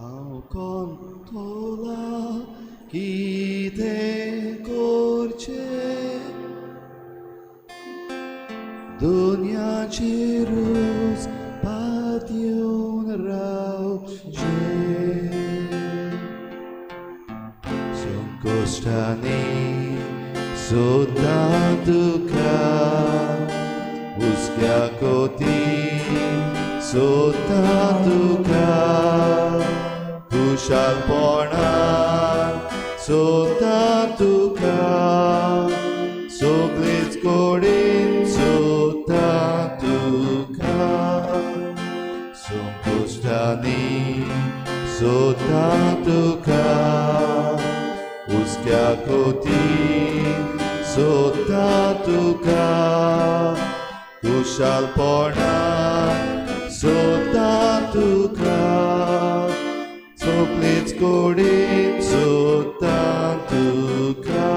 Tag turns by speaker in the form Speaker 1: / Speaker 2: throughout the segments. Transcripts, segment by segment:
Speaker 1: हांव कोंतोला कितें करचें दुनियाचेरूच पातयेवन रावचें संकोश्टांनी सुद्दां तुका हुस्क्या कोती सुद्दां तुका खुशालपणान सुद्दां तुका सगळेच कडेन सुद्दां तुका संकोश्टांनी सुद्दां तुका हुस्क्या कोती सुद्दां तुका खुशालपणान सुद्दां तुका सगळेच कडेन सुद्दां तुका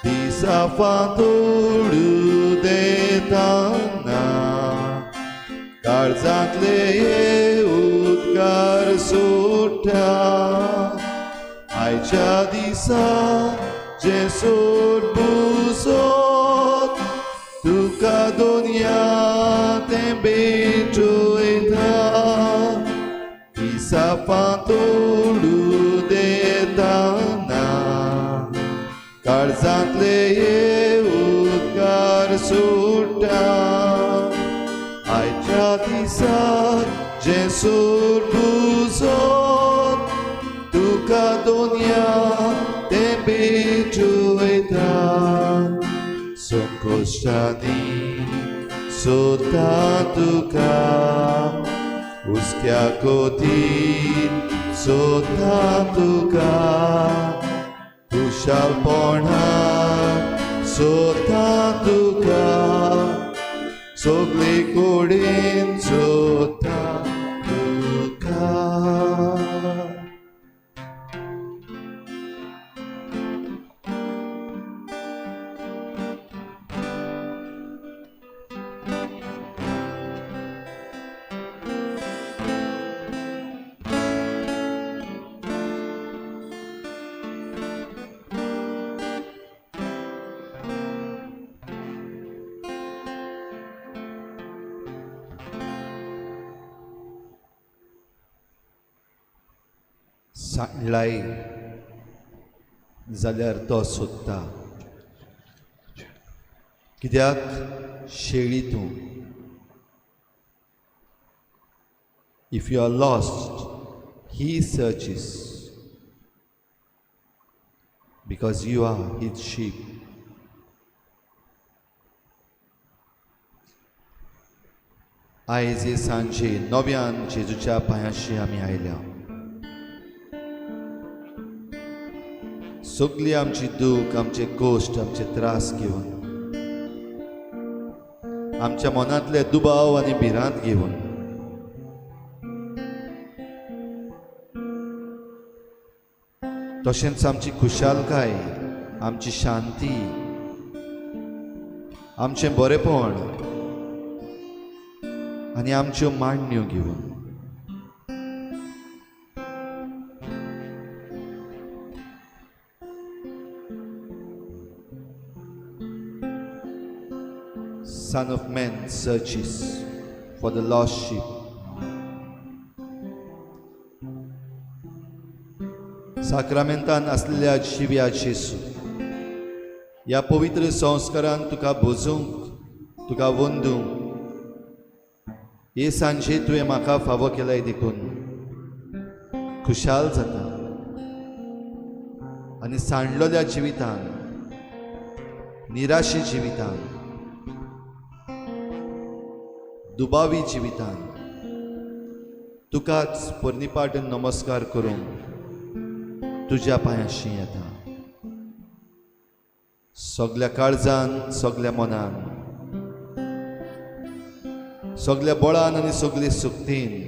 Speaker 1: दिसा फांतोडू देताना काळजांतले हे उद्गार सुट्टा आयच्या दिसा जे सोड बुजोत तुका दुनिया तें भेटयता दिसा फांतोडू देताना काळजांतले हे उद्गार सुट्टा आयच्या दिसा जे सोड बुजोत तुका दुनिया तें भेटयता संकोश्टांनी सुद्दां तुका हुस्क्या कोतीन सुद्दां तुका खुशालपणान सुद्दां तुका सगळे कडेन सुद्दां तुका सांडलाय जाल्यार तो सोदता कित्याक शेळी तूं if you are lost he searches because you are his sheep आयज हे सांजे नव्यान जेजूच्या पांयाशी आमी आयल्या सगळी आमची दूख आमचे गोश्ट आमचे त्रास घेवन आमच्या मनांतले दुबाव आनी भिरांत घेवन तशेंच आमची खुशालकाय आमची शांती आमचें बरेपण आनी आमच्यो मांडण्यो घेवन Son of Man searches for the lost sheep. साक्रामेंतान असलेल्या शिव्या जेसू ह्या पवित्र संस्कारान तुका भोजूंक तुका वंदूंक हे सांजे तुवें म्हाका फावो केल्याय देखून खुशाल जाता आनी सांडलेल्या जिवितान निराशी जिवितान दुबावी जिवितान तुकाच परनिपाट नमस्कार करूंक तुज्या पांयाशी येता सगळ्या काळजान सगळ्या मनान सगळ्या बळान आनी सगळे सुक्तीन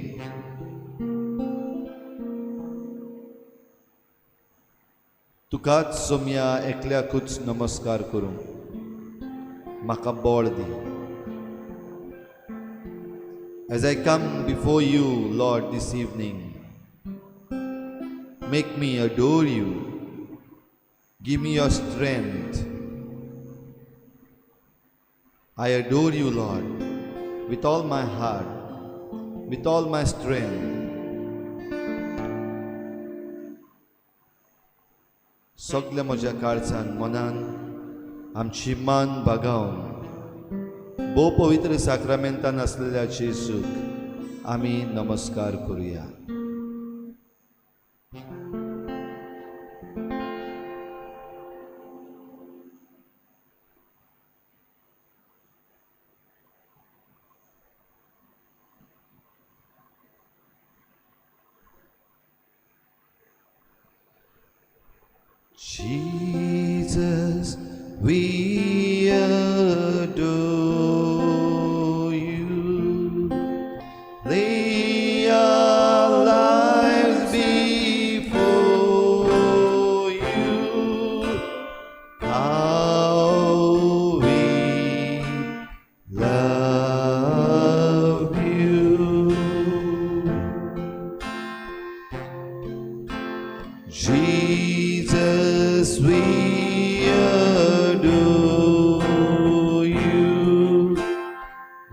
Speaker 1: तुकाच सोम्या एकल्याकूच नमस्कार करूंक म्हाका बळ दी. As I come before you, Lord, this evening, Make me adore you. Give me your strength. I adore you, Lord, with all my heart, with all my strength. सगल्या म्हज्या काळजान मनान आमची मान बागावन भोव पवित्र साक्रामेंतान आसलेल्या जेजूक आमी नमस्कार करुया. Jesus, we adore you. Lay our lives before you. How we love you. Jesus, we adore you.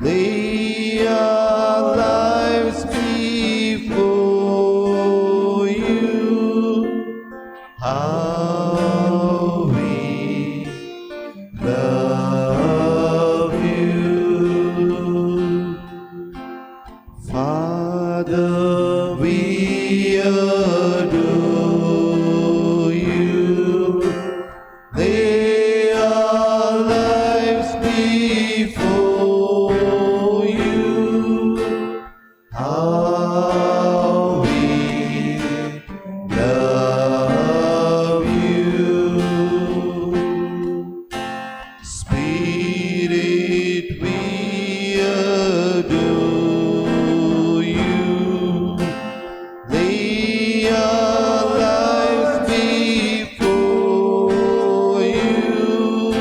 Speaker 1: Lay our lives before you. How we love you. Father, we adore you. Lay our lives before you. How we love you. Spirit, we adore you. Lay our lives before you.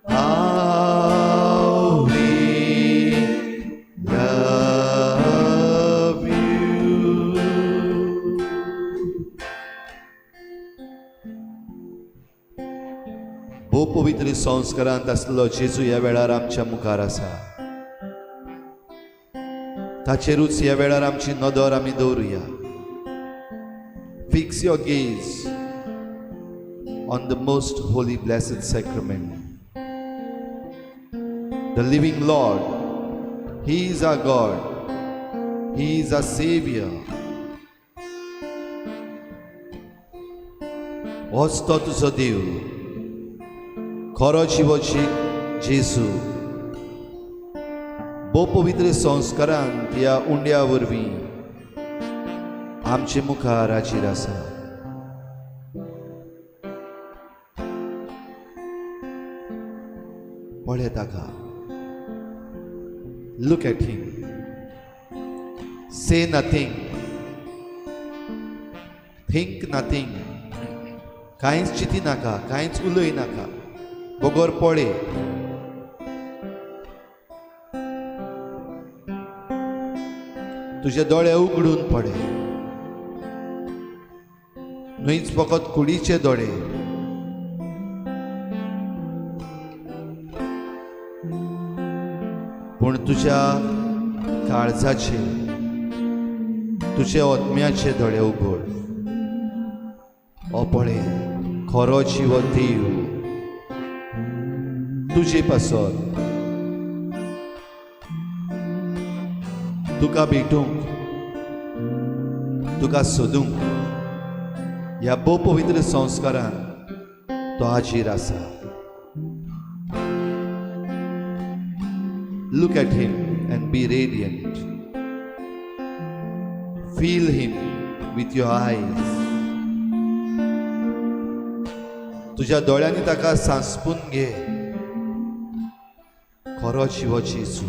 Speaker 1: How we love you. भोव पवित्र संस्कारांत आसलो जेजू ह्या वेळार आमच्या मुखार आसा. ताचेरूच ह्या वेळार आमची नदर आमी दवरुया. Fix your gaze on the most holy blessed sacrament. The living Lord, He is our God, He is our Savior. होच तो तुजो देव, खरो जिवोची जेजू. भोव पवित्र संस्कारांत ह्या उंड्या वरवीं आमचे मुखार हाजीर आसा. पळय ताका. Look at him. Say nothing. Think nothing. कांयच चिंती नाका, कांयच उलय नाका. बोगोर पळय. तुझे दोळे उगडून पळय. न्हयच फकत कुडीचे दोळे. पूण तुज्या काळजाचे, तुझे ओतम्याचे दोळे उगड. ओ पळय, खरो जिवो देव तुजे पासत तुका भेटूंक, तुका सोदूंक ह्या भोव पवित्र संस्कारान तो हाजीर आसा. Look at him and be radiant. Feel him with your eyes. तुझ्या दोळ्यांनी ताका सांसपून घे. खरो जिवो जेजू.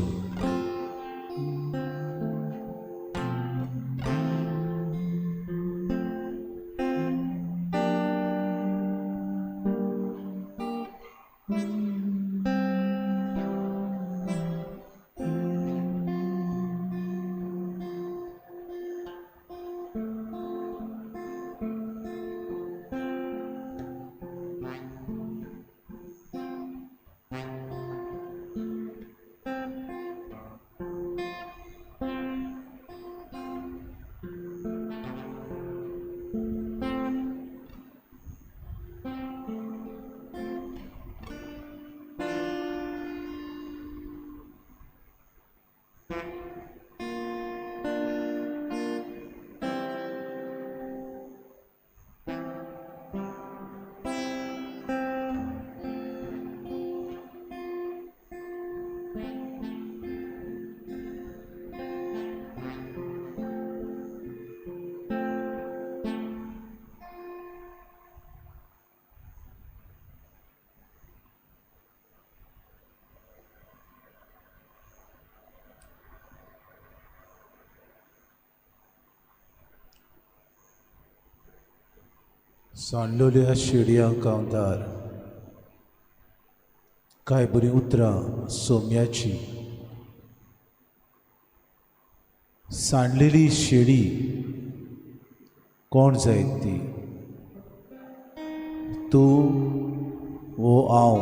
Speaker 2: सांडलेल्या शेडयांक गावदार कांय बरी उतरां सोम्याची. सांडलेली शेडी कोण जायत ती? तूं वो हांव.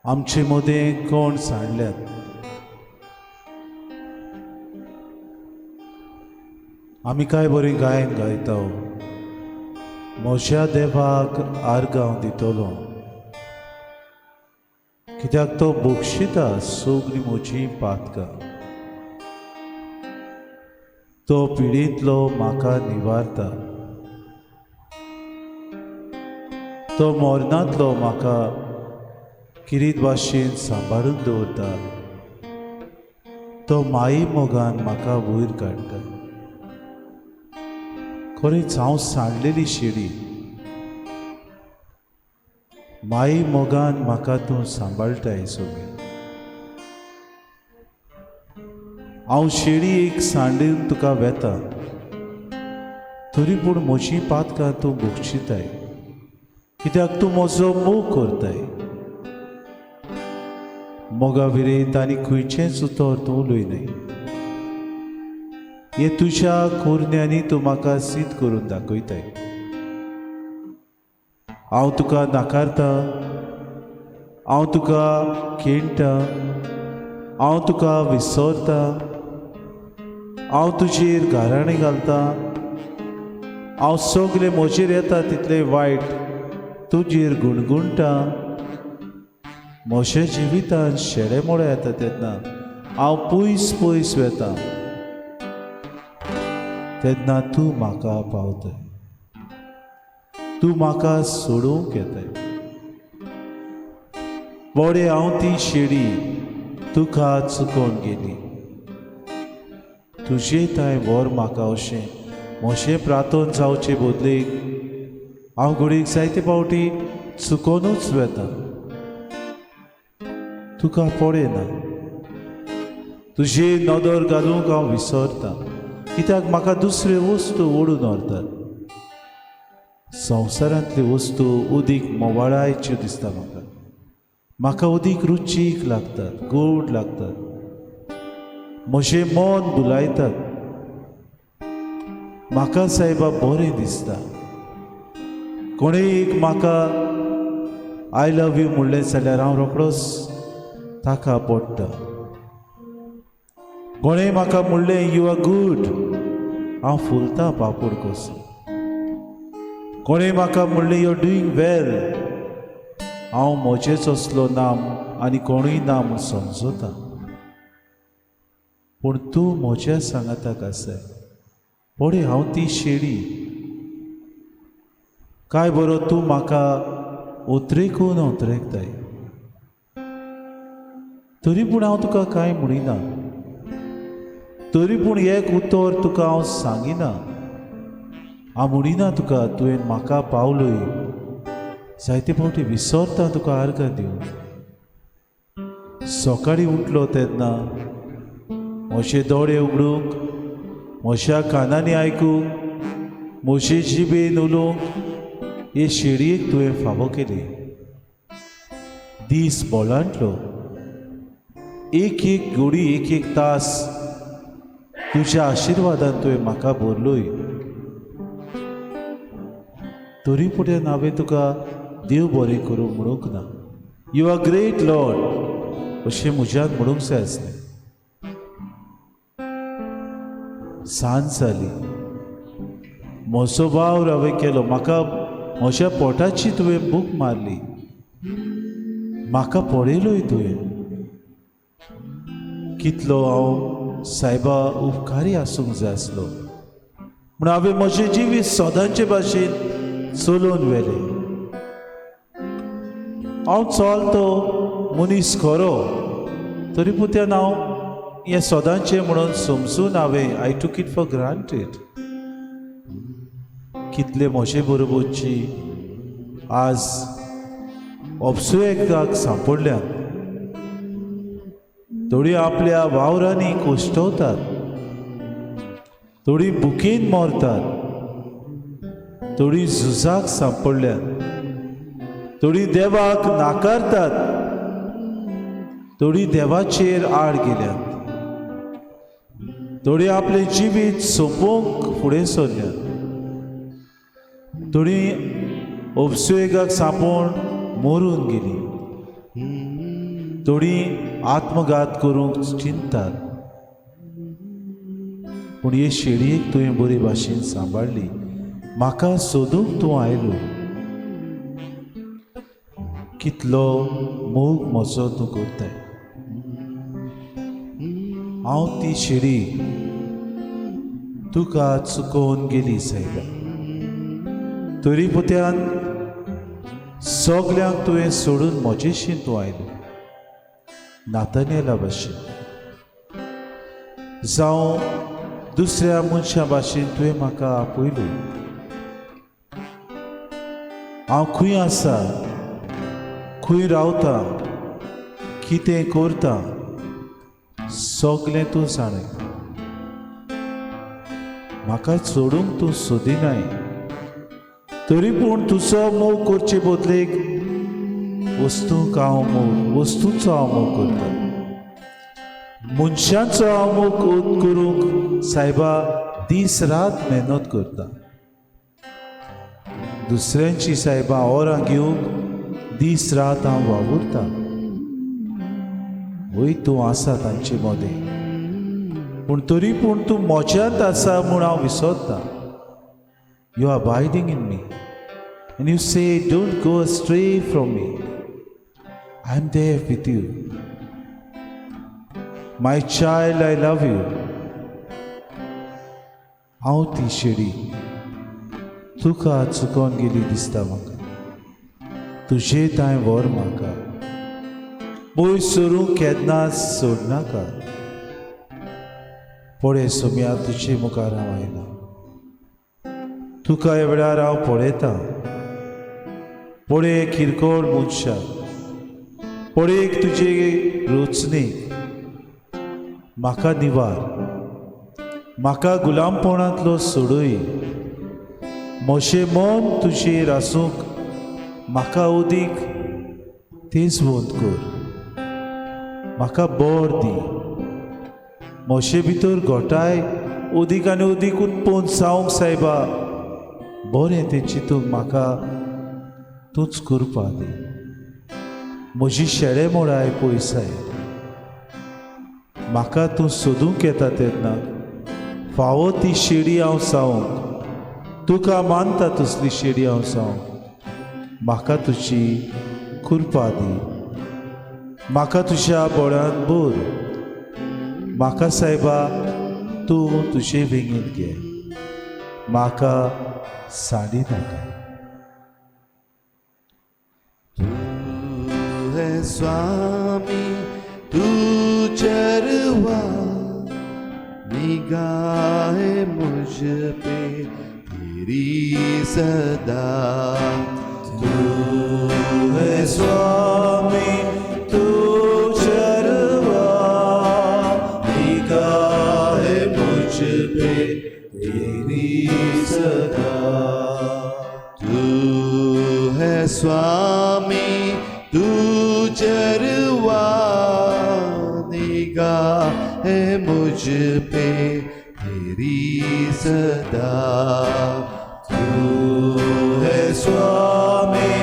Speaker 2: आमचे मदें कोण सांडल्यात? आमी काय बरी गायन गायता. म्हज्या देवाक आर्गांव दितलो, कित्याक तो बक्षिता सगळीं म्हजी पातकां. तो पिडींतलो म्हाका निवारता, तो मोरनांतलो म्हाका किरीत भाशेन सांबाळून दवरता. तो माई मोगान म्हाका वयर काडटा. खरेंच हांव सांडलेली शेडी. माई मोगान म्हाका तूं सांबाळटाय सोबी. हांव शेडी एक सांडून तुका वेता, तरी पूण म्हजी पातकां तूं बक्षिताय, कित्याक तूं म्हजो मोग करताय. मोगा विरेत आनी खंयचेंच उतर तूं उलयनाय. हे तुज्या कोरण्यांनी तूं म्हाका सिद्ध करून दाखयताय. हांव तुका नाकारता, हांव तुका खेणटा, हांव तुका विसरता, हांव तुजेर गाराणें घालता. हांव सगळें म्हजेर येता तितलें वायट तुजेर गुणगुणटा. म्हज्या जिवितांत शेडे मोडे येता तेन्ना हांव पयस पयस वेता, तेन्ना तूं म्हाका पावताय. तूं म्हाका सोडूंक येताय. बोडे हांव ती शेडी तुका चुकोवन गेली. तुजे थंय वर म्हाका अशें म्हजें प्रार्थन जावचे बदलेक हांव घडीक जायते फावटी चुकोवनूच वेता. तुका पडना. तुजे नदर घालूंक हांव विसरता, कित्याक म्हाका दुसरे वस्तू ओडून व्हरतात. संवसारांतली वस्तू उदीक मोवाळायच्यो दिसता म्हाका. म्हाका उदीक रुचीक लागतात, गोड लागतात, म्हजें मन भुलायतात. म्हाका सायबा बरें दिसता. कोणें एक म्हाका आय लव यू म्हणलें जाल्यार हांव रोखडोच ताका पडटा. कोणें म्हाका म्हणलें यू आर गूड, हांव फुलता पापूड कसो. कोणें म्हाका म्हणलें यू आर डुईंग वेल, हांव म्हजेच असलो नाम आनी कोणूय ना म्हूण समजता. पूण तूं म्हज्या सांगाताक आसाय. पळय हांव ती शेडी. काय बरो तूं म्हाका उतरेकून उतरेकताय, तरी पूण हांव तुका कांय म्हणिना. तरी पूण एक उतर तुका हांव सांगिना. हांव म्हणिना तुका तुवें म्हाका पावलय. जायते फावटी विसरता तुका आर्गां दिवंक. सकाळीं उठलो तेन्ना म्हजे दोळे उगडूंक, म्हज्या कानांनी आयकूंक, म्हजे जिबेन उलोवंक हे शेडयेक तुवें फावो केली. दीस बोलांतलो एक एक घडी एक एक तास तुज्या आशिर्वादान तुवें म्हाका भरलोय. तरी पुडेन हांवें तुका देव बरें करूं म्हणूंक ना. यू आर ग्रेट लॉर्ड अशें म्हज्यान म्हणूंक जाय आसलें. सांज जाली. म्हजो वावर हांवें केलो. म्हाका म्हज्या पोटाची तुवें भूक मारली. म्हाका पळयलोय तुवें. कितलो हांव सायबा उपकारी आसूंक जाय आसलो, म्हूण हांवें म्हजें जिवीत सदांचे भाशेन चलोवन व्हेलें. हांव चलतो मनीस खरो, तरी पुत्यान हांव हें सदांचें म्हणून समजून हांवें आय टूक इट फॉर ग्रांटेड. कितले म्हजे बरोबरची आज अपसुयेकाक सांपडल्यात. थोडी आपल्या वावरांनी कोश्टवतात, थोडी बुकेन मरतात, थोडी झुजाक सांपडल्यात, थोडी देवाक नाकारतात, थोडी देवाचेर आड गेल्यात, थोडी आपले जिवीत सोंपोवंक फुडें सरल्यात, थोडी उपसुयेगाक सांपोवन मरून गेली, थोडी आत्मघात करूंक चिंतात. पूण हे शेळयेक तुवें बरे भाशेन सांबाळली, म्हाका सोदूंक तूं आयलो. कितलो मोग म्हजो तूं करताय. हांव ती शेळी तुका चुकोवन गेली सायबा. तरी पुत्यान सगल्यांक तुवें सोडून म्हजेशीं तूं आयलो. नातानेला भाशेन जावं दुसऱ्या मनशा भाशेन तुवें म्हाका आपयलो. हांव खंय आसा, खंय रावता, कितें करता, सगलें तूं जाणय. म्हाका सोडूंक तूं सोदिनाय. तरी पूण तुजो मोग करचे बदलेक वस्तूंचो हांव मोग करता. मनशांचो हांव मोग करूंक सायबा दीस रात मेहनत करता. दुसऱ्यांची सायबा ओरां घेवंक दीस रात हांव वावुरता. वय तूं आसा तांचे मदें, पूण तरी पूण तूं मोज्यांत आसा म्हूण हांव विसरता. You are abiding in me, and you say, don't go astray from me. I am there with you. My child, I love you. हांव ती शेळी तुका चुकोवन गेली दिसता म्हाका. तुजे थंय व्हर म्हाका. पयर सरूंक केन्नाच सोडनाका. पळय सोम्या, तुजे मुखार हांव आयलां. तुका ह्या वेळार हांव पळयतां. पळय किरकोळ मनशाक, पळय तुजे रोचणेक. म्हाका निवार, म्हाका गुलामपणांतलो सोडय. म्हजें मन तुजेर आसूंक म्हाका उदीक तेच वंत कर. म्हाका बोर दी. म्हजे भितर घोटाय उदीक आनी उदीक उत्पन्न जावंक सायबा बरें तें चिंतूंक म्हाका तूंच करपा दी. म्हजी शेळे मोडाय पयसाय. म्हाका तूं सोदूंक येता तेन्ना फावो ती शेळी हांव जावंक, तुका मानता तसली शेळी हांव जावंक म्हाका तुजी कृपा दी. म्हाका तुज्या बोळ्यांत भर. म्हाका सायबा तूं तुजे वेगीन घे. म्हाका साडी नाका.
Speaker 1: तू है स्वामी, तू चरवा, निगाहे मुझ पे तेरी सदा.
Speaker 2: तू है स्वामी, तू चरवा, निगाहे मुझ पे तेरी सदा.
Speaker 1: तू है स्वामी, तू चरवा, निगाह है मुझ पे तेरी सदा.
Speaker 2: तू है स्वामी,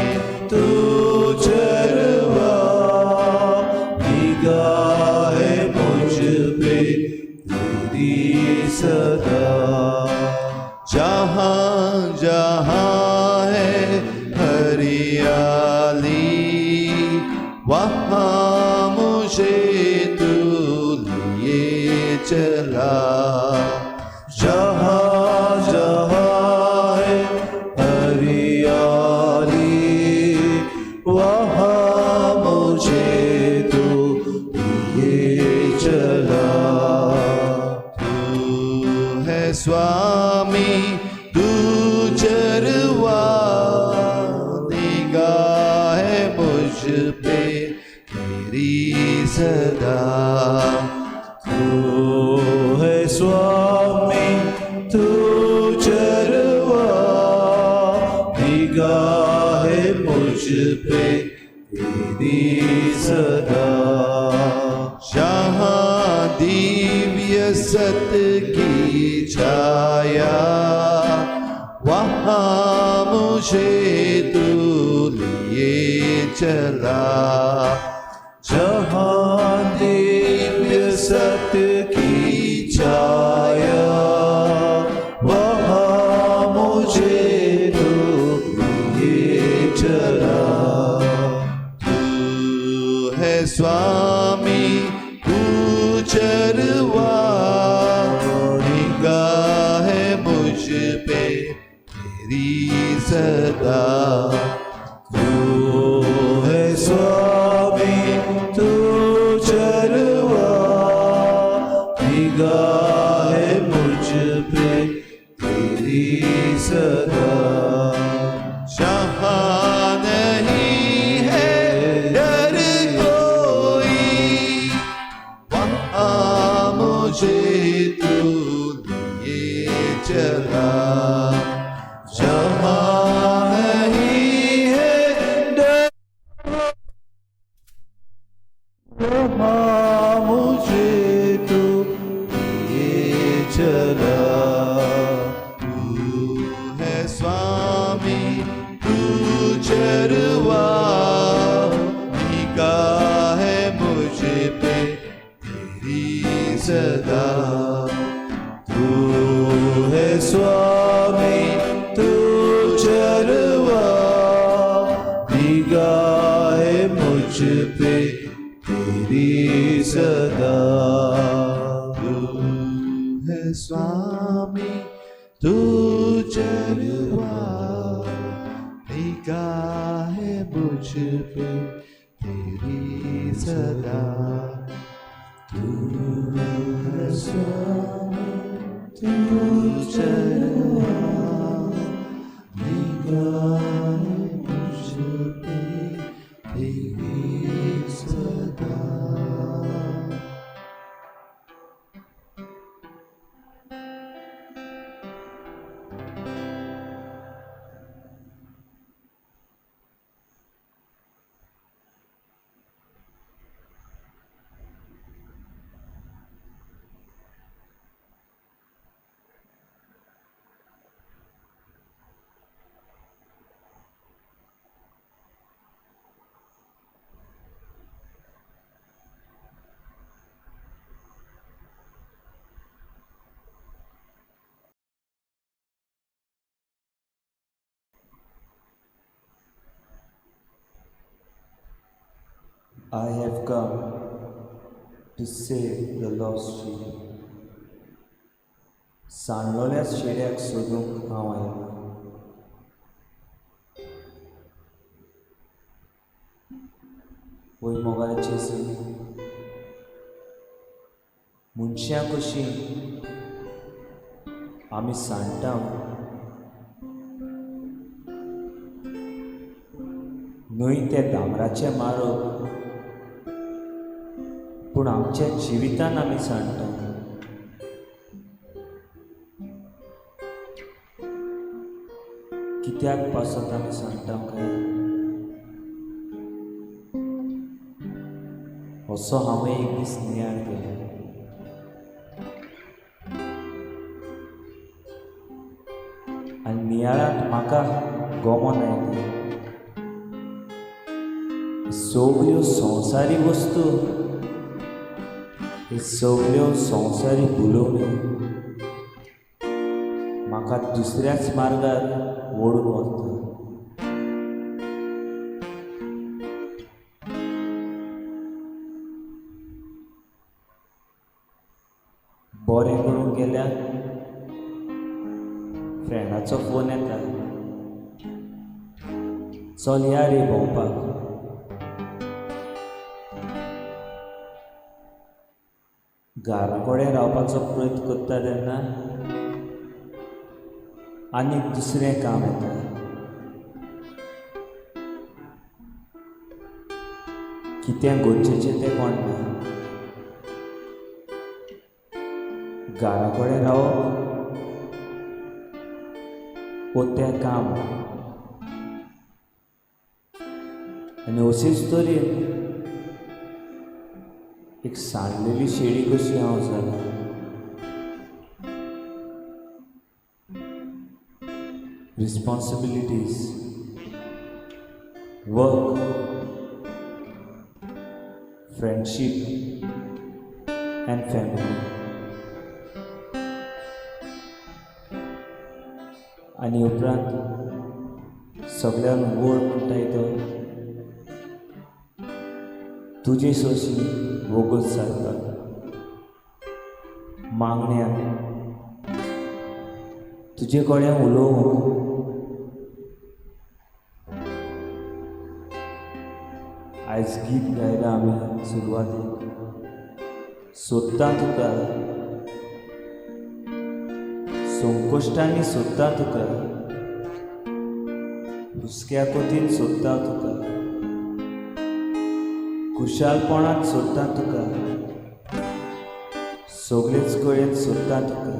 Speaker 2: तू चरवा, निगाहे मुझ पे तेरी सदा.
Speaker 1: जहाँ जहाँ है हरियाली, वहाँ मुझे तू लिए चला.
Speaker 2: जहाँ जहाँ है हरियाली, वहाँ मुझे तू लिए चला.
Speaker 1: तू है स्वामी, तू चरवा, निगाह है मुझ पे तेरी सदा.
Speaker 2: तू है स्वामी, तू चरवा, सदा
Speaker 1: जहाँ दिव्य सत्य की छाया, वहाँ मुझे तू लिए चला।
Speaker 2: जहाँ दिव्य सत्य की छाया, वहाँ मुझे तू लिए चला।
Speaker 1: तू है स्वामी, तू चरवा, निगाह है मुझ पे तेरी सदा।
Speaker 2: तू है स्वामी, तू चरवा, निगाह है मुझ पे तेरी सदा।
Speaker 1: जहाँ नहीं है डर कोई, वहाँ मुझे तू लिए चला। जहाँ नहीं है डर,
Speaker 2: वहाँ मुझे तू लिए चला।
Speaker 1: तू है स्वामी, तू चरवा, निगाह है मुझ पे तेरी सदा।
Speaker 2: तू है स्वामी, तू चरवा, निगाह है मुझ पे तेरी सदा।
Speaker 1: तू है स्वामी, तू चरवा, निगाह है मुझ पे तेरी सदा। तू है स्वामी, तू चरवा, निगाह है मुझ पे तेरी सदा।
Speaker 3: I have come to save the lost sheep. सांडलोल्या शेड्याक सोदूंक हांव आयला. वय मोगाचें मनशां कशीं आमी सांडटा न्हय ते दामराचें मारप, पूण आमच्या जिवितान आमी सांडटा. कित्याक पासत आमी सांडटा काय असो हांवें एक दीस नियाळ केलो. आनी नियाळांत म्हाका गमन आयलें. सगल्यो संवसारी वस्तू, हे सगल्यो संवसारी भुलोवण्यो म्हाका दुसऱ्याच मार्गार ओडून व्हरता. बरें करूंक गेल्यार फ्रेंडाचो फोन येता, चल या रे भोंवपाक. घरा कडेन रावपाचो प्रयत्न करता तेन्ना आनी दुसरें काम येता. कितें गरजेचें तें कळना. घरा कडेन रावप वो तें काम. आनी अशेच तरेन एक सांडलेली शेळी कशी हांव जाला. Responsibilities, work, friendship and family. आनी उपरांत सगळ्यान व्हड म्हणटाय तो तुजे सोशी वोगोत सारपाक, मागण्यांक तुजे कडेन उलोवंक, आयज गीत गायलां आमी सुरवातेक. सोदतां तुका, संकोश्टांनी सोदतां तुका, हुस्क्या कोतीन सोदतां तुका, खुशालपणांत सोदतां तुका, सगळेच कडेन सोदतां तुका.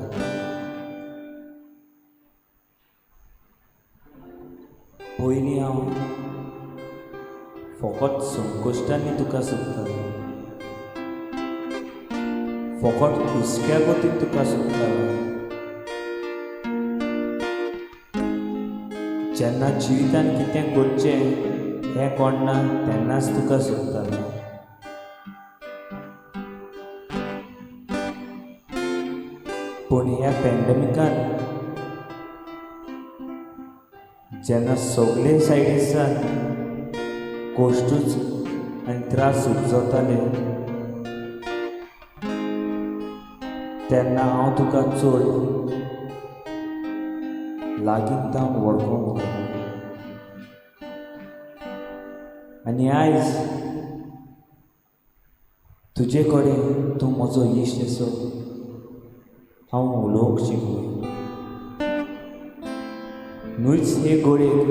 Speaker 3: पयलीं हांव फकत संकोश्टांनी तुका सोदतालो, फकत हुस्क्या कोतीन तुका सोदतालो. जेन्ना जिवितान कितें करचें हें कळना तेन्नाच तुका सोदतालो. पूण ह्या पॅन्डेमिकान जेन्ना सगळे सायडीसान कोश्टूच आनी त्रास उपजताले तेन्ना हांव तुका चड लागीं जावन वळखूंक लागलो. आनी आयज तुजे कडेन तूं म्हजो इश्ट असो हांव उलोवंक शिकलो. न्हूच हे घडयेक,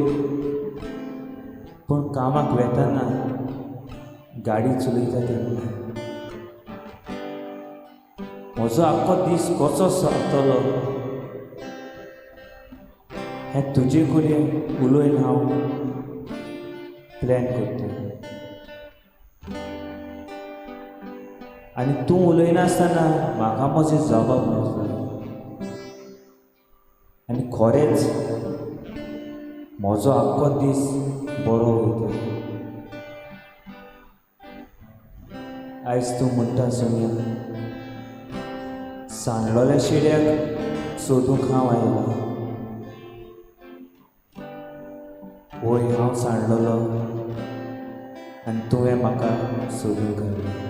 Speaker 3: पूण कामाक वेताना गाडी चलयता तेन्ना म्हजो आख्खो दीस कसो सोंपतलो हें तुजे कडेन उलोवन हांव प्लॅन करता. आनी तूं उलयनासतना म्हाका म्हजे जबाब मेळटलो. आनी खरेंच म्हजो आख्खो दीस बरो वयता. आयज तूं म्हणटा सोनिया, सांडलोल्या शेड्याक सोदूंक हांव आयलां. वय हांव सांडलोलो आनी तुवें म्हाका सोदूंक हाडलें.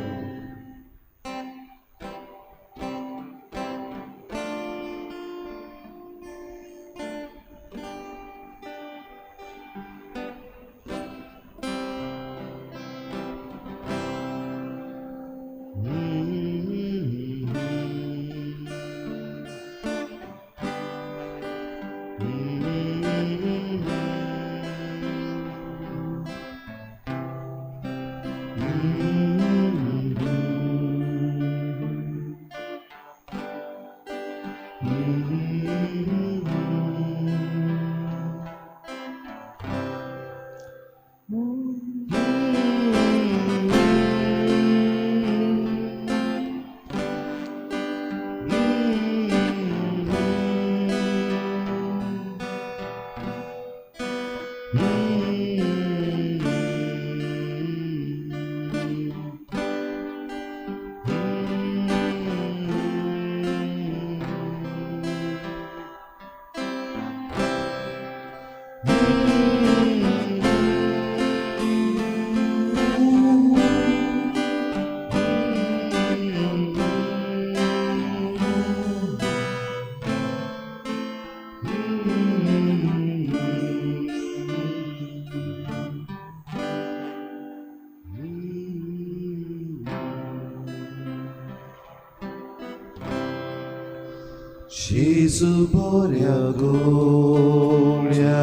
Speaker 1: Jezu boria gloria,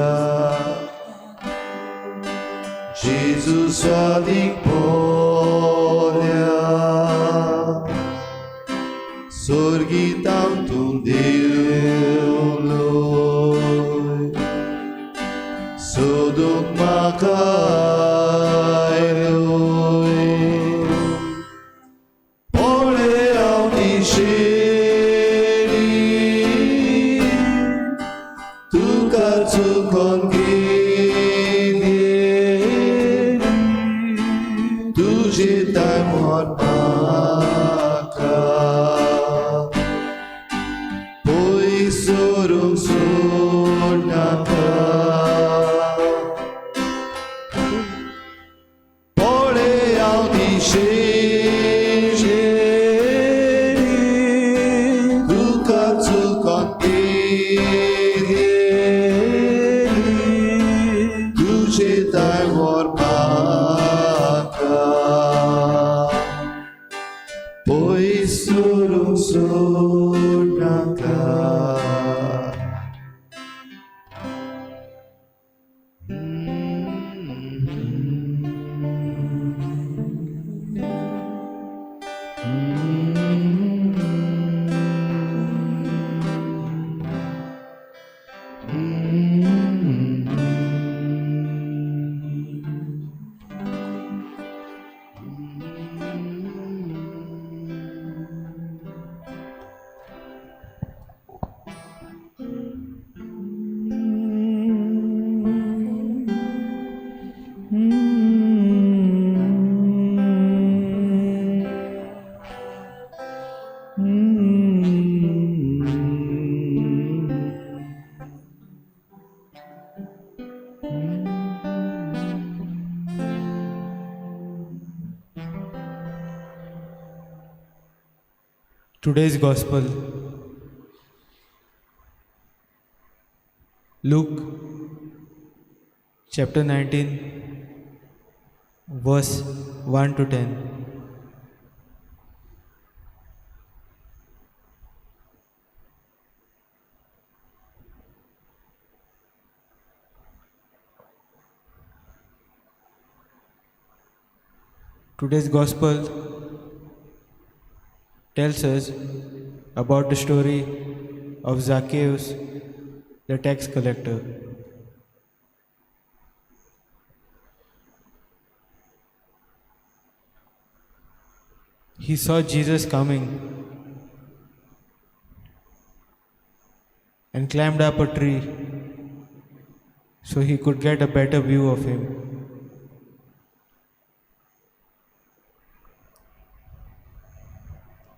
Speaker 1: Jezu sładik boria, sorgi tanto Deus, sodok makai. surungsod naka pole ao dishe duka tukantiri tuche tai warmaka pois surungsod naka.
Speaker 4: Today's Gospel, Luke chapter 19, verse 1 to 10. Today's Gospel tells us about the story of Zacchaeus, the tax collector. He saw Jesus coming and climbed up a tree so he could get a better view of him.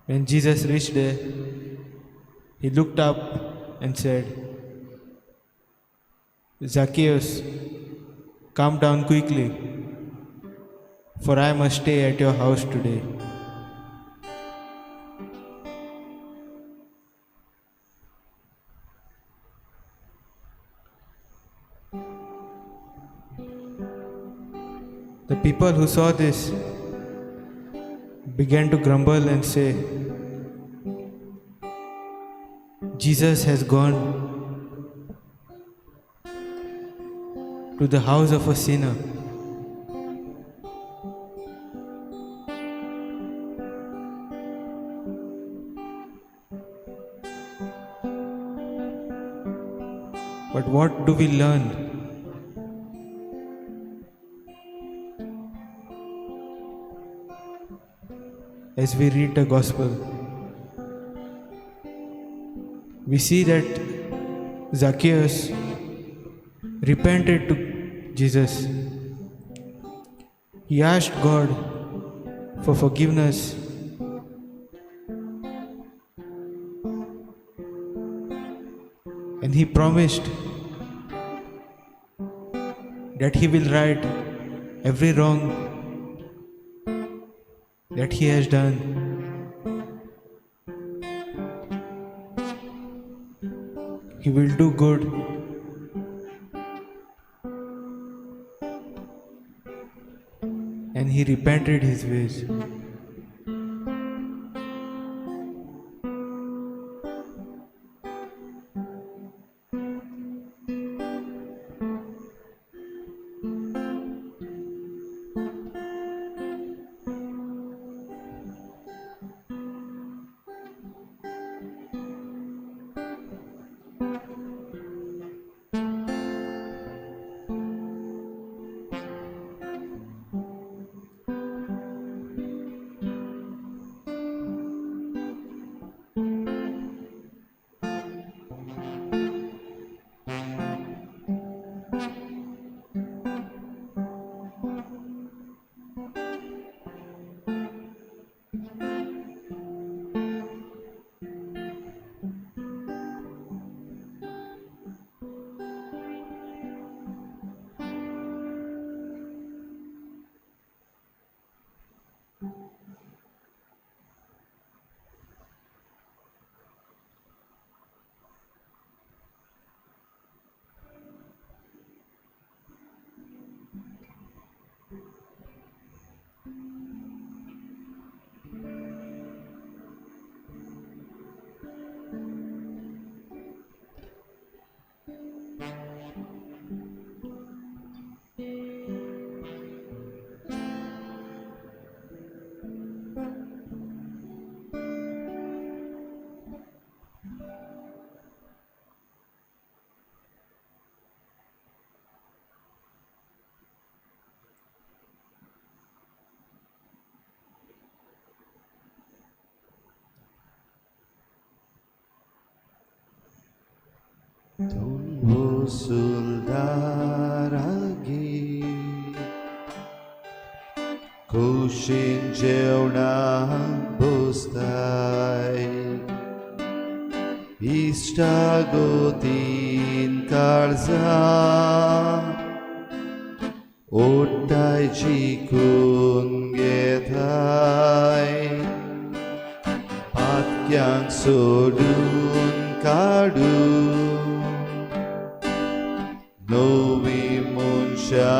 Speaker 4: When Jesus reached there, he looked up and said, Zacchaeus, come down quickly, for I must stay at your house today. The people who saw this began to grumble and say, Jesus has gone to the house of a sinner. But what do we learn? As we read the Gospel, we see that Zacchaeus repented to Jesus. He asked God for forgiveness. And he promised that he will right every wrong that he has done. He will do good. And he repented his ways.
Speaker 1: Tulbo suldaragi Kushin jełna bustai Istagotin karza Ottai chikun getai Patkyang sodun kadu Novi munsha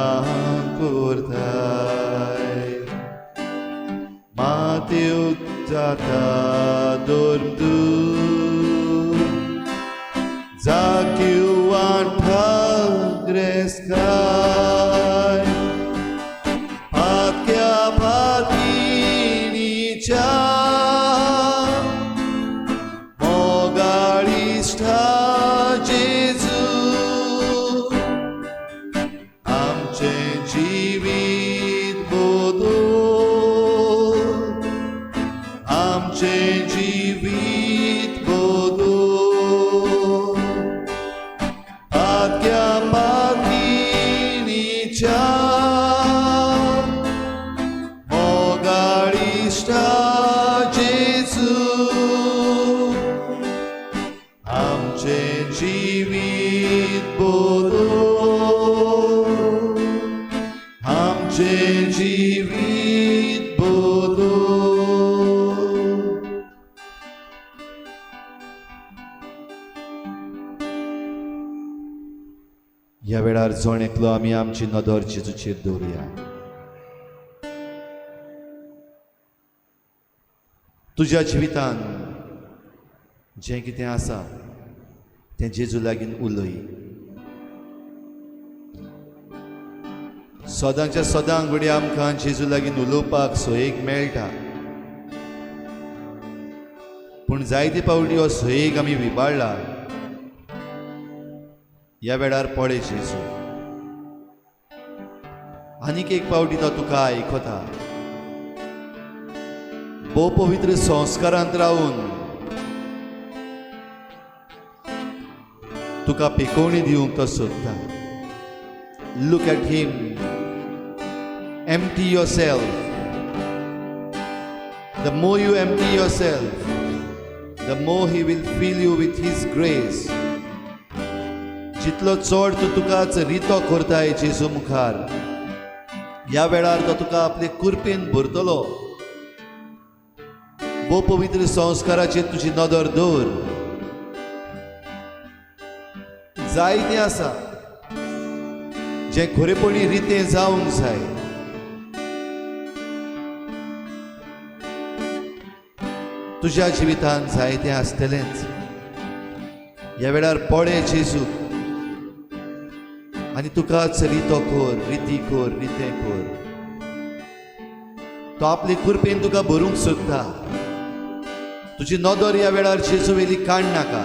Speaker 1: kurtai Mateu tata dormdu Zakiu anta greskai Patya patini cha Mogarista Jesu जीवित बोधो आमचे जीवित बोधो आज्ञा पालनीच्या मोगाळिष्टा जेजू आमचे जीवित बोधो आमचे जीवित बोधो ह्या वेळार जोण एकलो आमी आमची नदर जेजूचेर दवरुया तुज्या जिवितान जें कितें आसा तें जेजू लागीं उलय सदांच्या सदां घडये आमकां जेजू लागीं उलोवपाक सोयेक मेळटा पूण जायते पावटी हो सोयेक आमी विबाळ्ळा ह्या वेळार पळय जेजू आनीक एक पावटी तो तुका आयकता भोव पवित्र संस्कारांत रावून तुका पिकोवणी दिवंक तो सोदता Look at him. Empty yourself. The more you empty yourself, the more he will fill you with his grace. जितलो चड तूं तुकाच रितो करताय जेजू मुखार ह्या वेळार तो तुका आपले कुरपेन भरतलो भोव पवित्र संस्काराचेर तुजी नदर दवर जायतें आसा जे खरेपणी रिते जावंक जाय तुज्या जिवितान जायतें आसतलेंच ह्या वेळार पळय जेजू आनी तुकाच रितो कर रिती कर रितें कर तो आपले कुरपेन तुका भरूंक सोदता तुजी नदर ह्या वेळार जेजू वेली काड नाका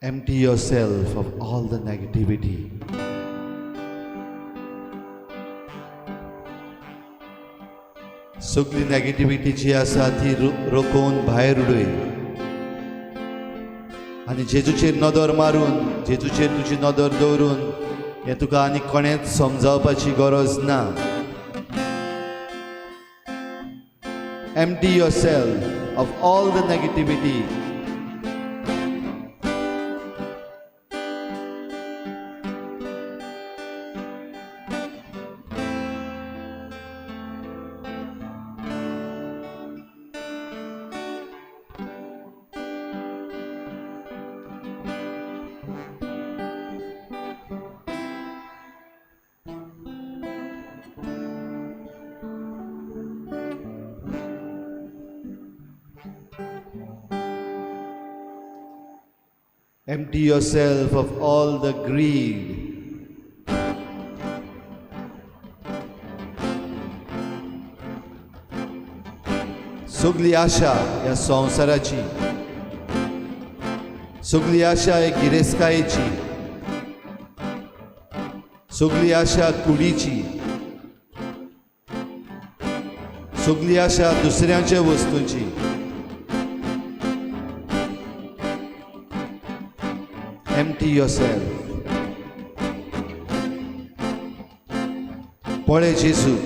Speaker 1: Empty yourself of all the negativity. सगळी नेगेटिविटी जी आसा ती रोखून भायर उडय आनी जेजूचेर नदर मारून जेजूचेर तुजी नदर दवरून हें तुका आनी कोणेंच समजावपाची गरज ना. Empty yourself of all the negativity. Empty yourself of all the greed. सगळी आशा ह्या संवसाराची, सगळी आशा ह्या गिरेस्कायेची, सगळी आशा कुडीची, सगळी आशा दुसऱ्याच्या वस्तूंची. Empty yourself. पळे जेजू.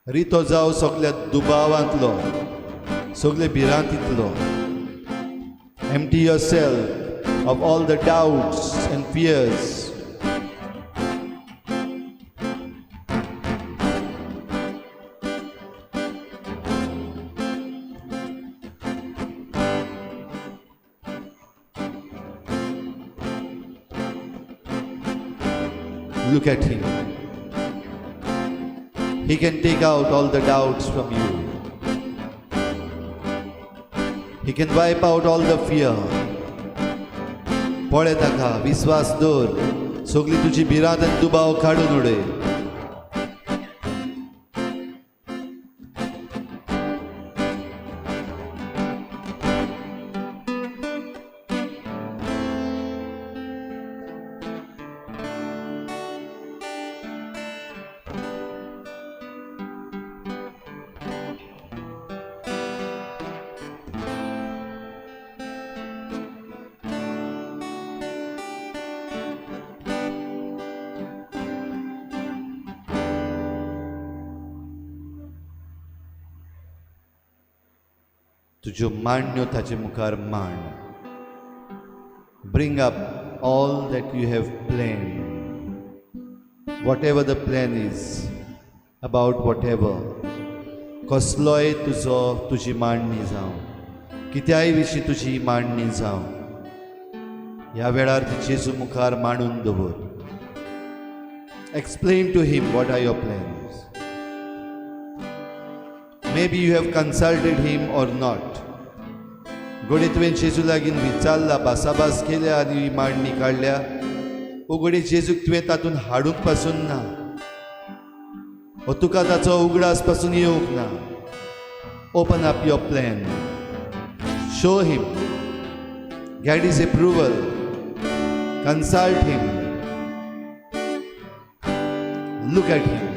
Speaker 1: रितो जावं सगळ्या दुबावांतलो, सगळे भिरांतींतलो. Empty yourself of all the doubts and fears. Look at him. He can take out all the doubts from you. He can wipe out all the fear. पळे ताका, विश्वास दवर, सगळी तुजी भिरांत आनी दुबाव काडून उडय. तुज्यो मांड्यो ताचे मुखार मांड. Bring up all that you have planned. Whatever the plan is, about whatever. कसलोय तुजी मांडणी जावं, कित्याय विशीं तुजी मांडणी जावं, ह्या वेळार ती जेजू मुखार मांडून दवर. Explain to him what are your plans. Maybe you have consulted him or not. घोडी तुवें जेजू लागीं विचारला, भासाभास केल्या आनी मांडणी काडल्या, वो घोडी जेजूक तुवें तातूंत हाडूंक पासून ना, वो तुका ताचो उगडास पासून येवंक ना. Open up your plan. Show him. Get his approval. Consult him. Look at him.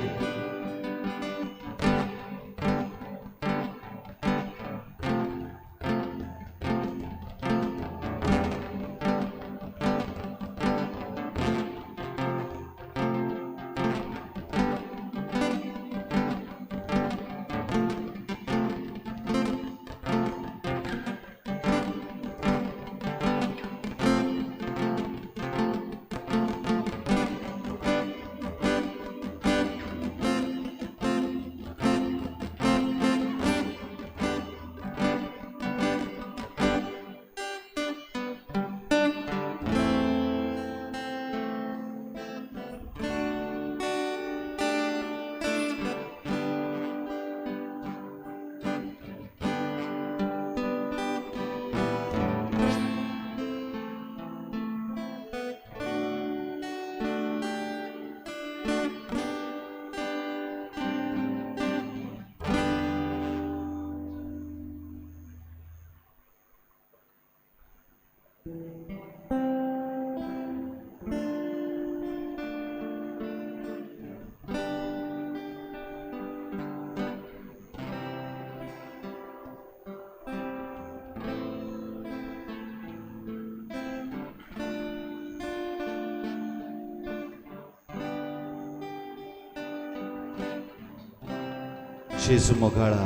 Speaker 1: जेजू मोगाळा,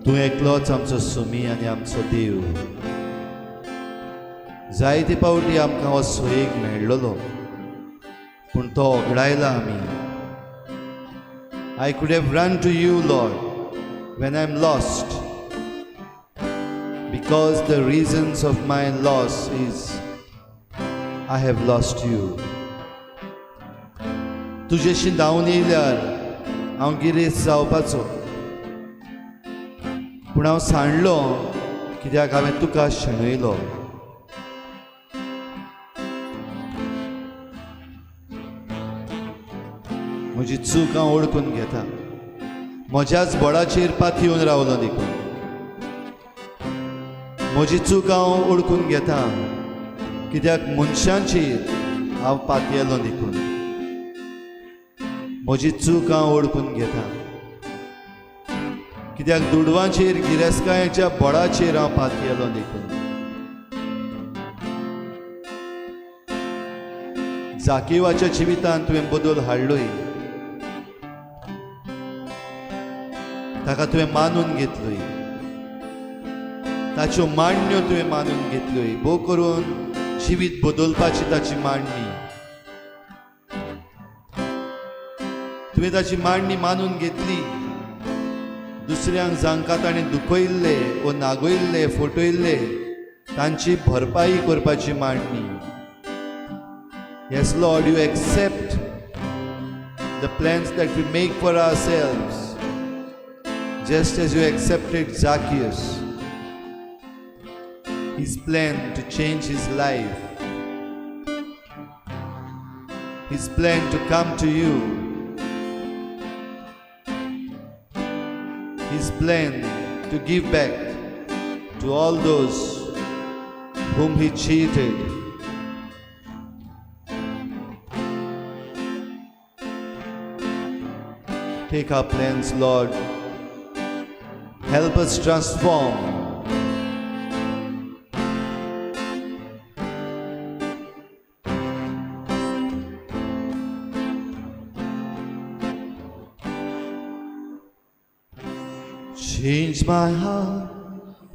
Speaker 1: तूं एकलोच आमचो सुमी आनी आमचो देव. जायते पावटी आमकां हो सोयेक मेळ्ळलो, पूण तो ओगडायला आमी. I could have run to you, Lord, when I'm lost, because the reasons of my loss is I have lost you. तुजेशी धांवन येयल्यार हांव गिरेस्त जावपाचो, पूण हांव सांडलो कित्याक हांवें तुका शेणयलो. म्हजी चूक हांव ओळखून घेता, म्हज्याच बोडाचेर पातयेवन रावलो देखून. म्हजी चूक हांव ओळखून घेता, कित्याक मनशांचेर हांव पातयेलो देखून. म्हजी चूक हांव ओळखून घेता, कित्याक दुडवांचेर गिरेस्तकायेच्या बोडाचेर हांव पातयेलो देखून. जाकेवाच्या जिवितांत तुवें बदल हाडलोय, ताका तुवें मानून घेतलोय, ताच्यो मांडण्यो तुवें मानून घेतल्योय. भोव करून जिवीत बदलपाची ताची मांडणी तुवें ताची मांडणी मानून घेतली. दुसऱ्यांक जांकां ताणें दुखयल्ले वा नागयल्ले फटयल्ले तांची भरपाई करपाची मांडणी. Yes, Lord, you accept the plans that we make for ourselves, just as you accepted Zacchaeus, his plan to change his life, his plan to come to you, his plan to give back to all those whom he cheated. Take our plans, Lord. Help us transform. Change my heart,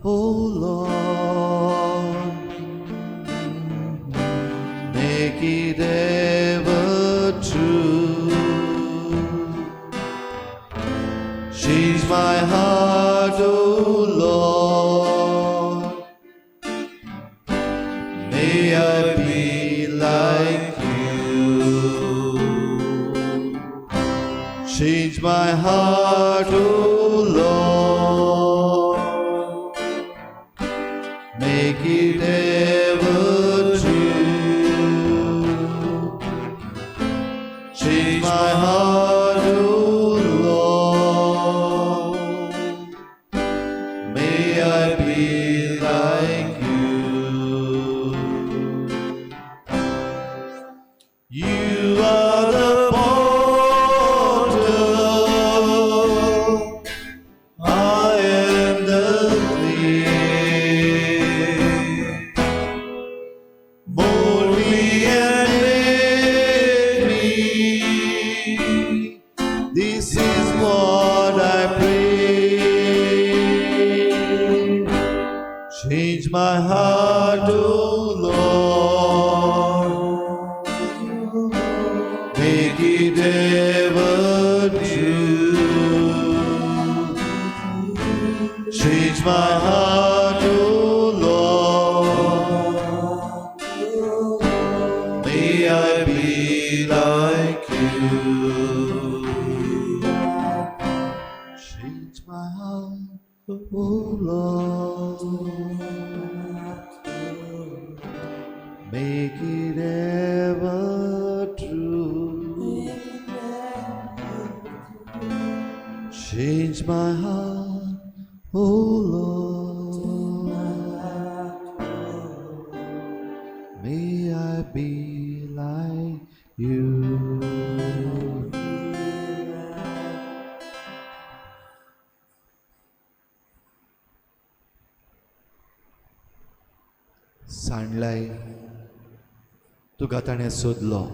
Speaker 1: oh Lord. Make it ever true. Change my heart, oh Lord. May I be like you. Change my heart, oh Lord. Make it ever true. Change my heart, oh Lord. May I be like you. You are the potter, I am the clay. Mold me and make me. This is what I pray. Change my heart, oh Lord. Make it ever true. Change my heart, oh Lord. May I be like you. Change my heart, oh Lord. Make it ever true. Change my heart, oh Lord. सांडलाय तुका ताणें सोदलो.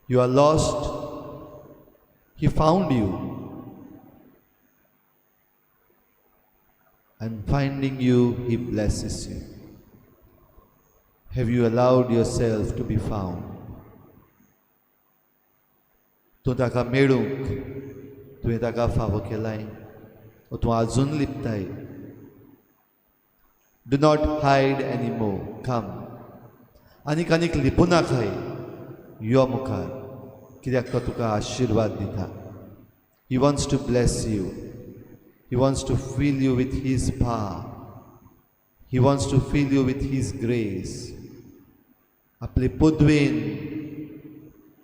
Speaker 1: You are lost, he found you. And finding you, he blesses you. Have you allowed yourself to be found? तूं ताका मेळूंक तुवें ताका फावो केलाय वा तूं आजून लिपताय? Do not hide any more. Come. आनीक आनीक लिपू नाकाय. यो मुखार, कित्याक तो तुका आशिर्वाद दिता. He wants to bless you. He wants to fill you with His power. He wants to fill you with His grace. आपले पदवेन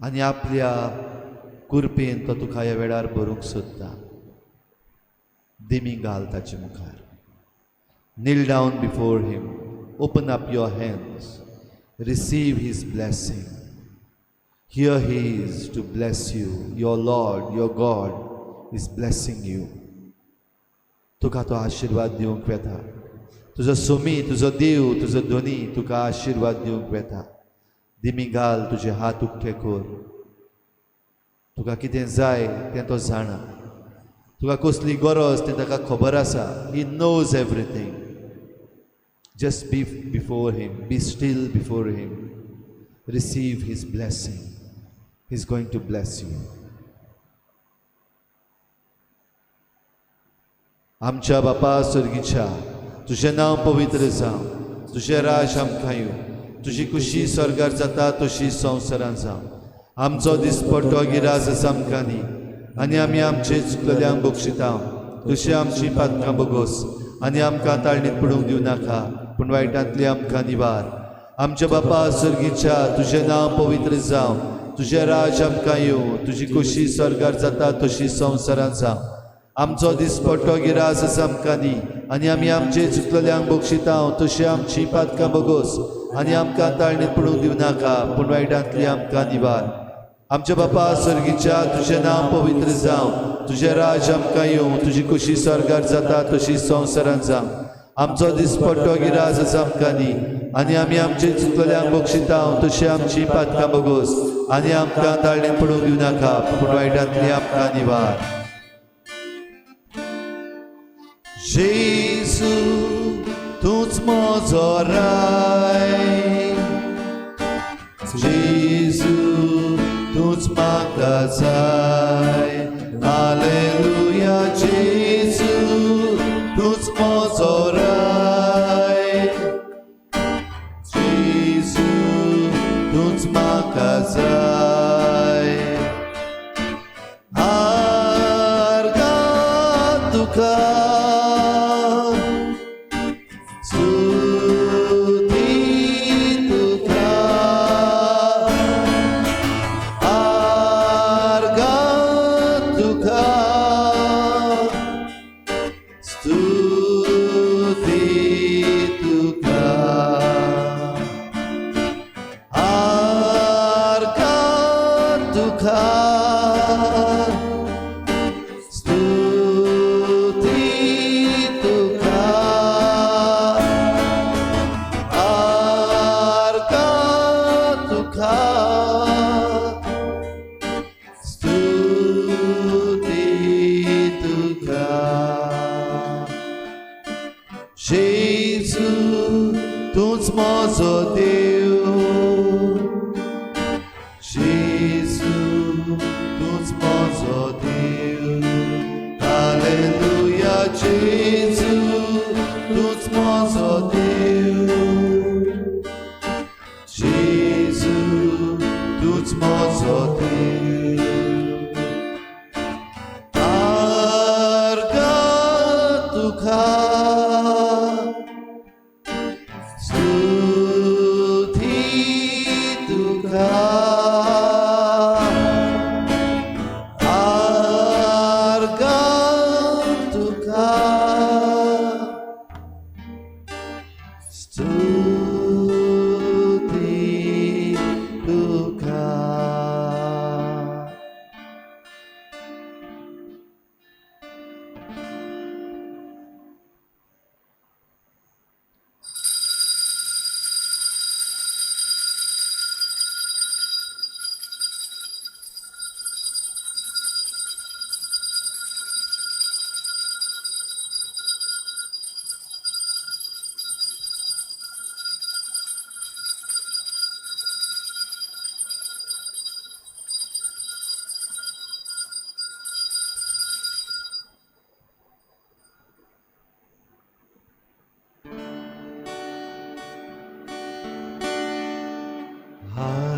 Speaker 1: आनी आपल्या कुरपेन तो तुका ह्या वेळार भरूंक सोदता. दिमी घाल ताचे मुखार. Kneel down before Him. Open up your hands. Receive His blessing. Here He is to bless you. Your Lord, your God is blessing you. तुका तो आशिर्वाद दिवंक वेता. तुजो सोमी, तुजो देव, तुजो धोनी तुका आशिर्वाद दिवंक वेता. दिमी घाल तुजे हात उक्ते कर. तुका कितें जाय तें तो जाणा. तुका कसली गरज तें ताका खबर आसा. He knows everything. Just be before him. Be still before him. Receive his blessing. He is going to bless you. आमच्या बापा स्वर्गीच्या, तुझें नांव पवित्र जावं. तुझें राज आमकां येवं. तुजी कुशी स्वर्गार जाता तशी संवसारांत जावं. आमचो दिसपट्टो गिराज आसा आमकां दी, आनी आमी आमचे चुकलेल्यांक बक्षिता. तशी आमची पातकां बोगोस, आनी आमकां ताळणीत पडूंक दिवं नाका, पूण वायटांतली आमकां निवार. आमच्या बापा स्वर्गीच्या, तुझें नांव पवित्र जावं. तुझें राज आमकां येवं. तुजी कुशी स्वर्गार जाता तशी संवसारांत जावं. आमचो दिसपट्टो गिरास आसा आमकां दी, आनी आमी आमचे चुकलेल्यांक बक्षिता. तशी आमची पातकां बोगोस, आनी आमकां ताळणीत पडूंक दिवं नाका, पूण वायटांतली आमकां निवार. आमच्या बापा स्वर्गीच्या, तुझें नांव पवित्र जावं. तुझें राज आमकां येवं. तुजी कुशी स्वर्गार जाता तशी संवसारांत जावं. आमचो दिसपट्टो गिरास आसा आमकां दी, आनी आमी आमचे चुकलेल्यांक बक्षिता. तशी आमची पातकां बोगोस, आनी आमकां ताळणीत पडूंक दिवं नाका, पूण वायटांतली आमकां निवार. जेजू तूंच म्हजो राय. जेजू तूंच म्हाका जाय. हालेलुया. जेजू तूंच म्हजो राय. जेजू तूंच म्हाका जाय. आर्गा तुका Jezu, tūs mūsu Dievs. Jezu, tūs mūsu Dievs. Aleluia, Jezu, tūs mūsu Dievs. Jezu, tūs mūsu Dievs. Arga tukha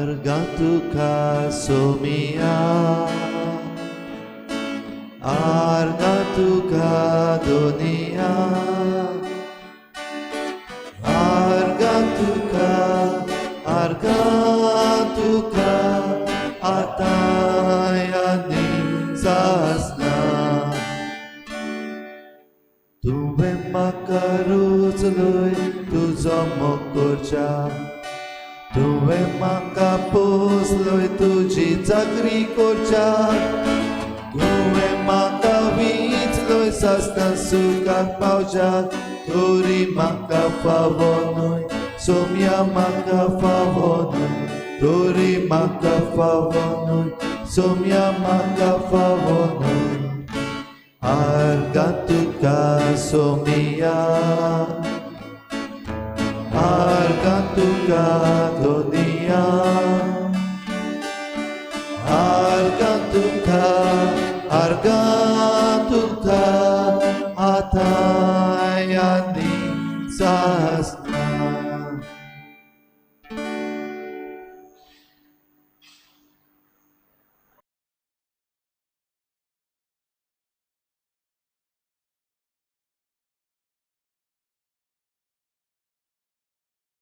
Speaker 1: Arga tuka somia, arga tuka dunia, arga tuka atayani sasna. Tuve makaruzloy tuzo mokorcha, tuve makapozloy tuji zakri korcha, tuve makavizloy sasna sukak pauja, turi makafavonoy, somia makafavonoy, turi makafavonoy, somia makafavonoy. Argatuka somia, argatuka dunia, argatuka atayani sasna.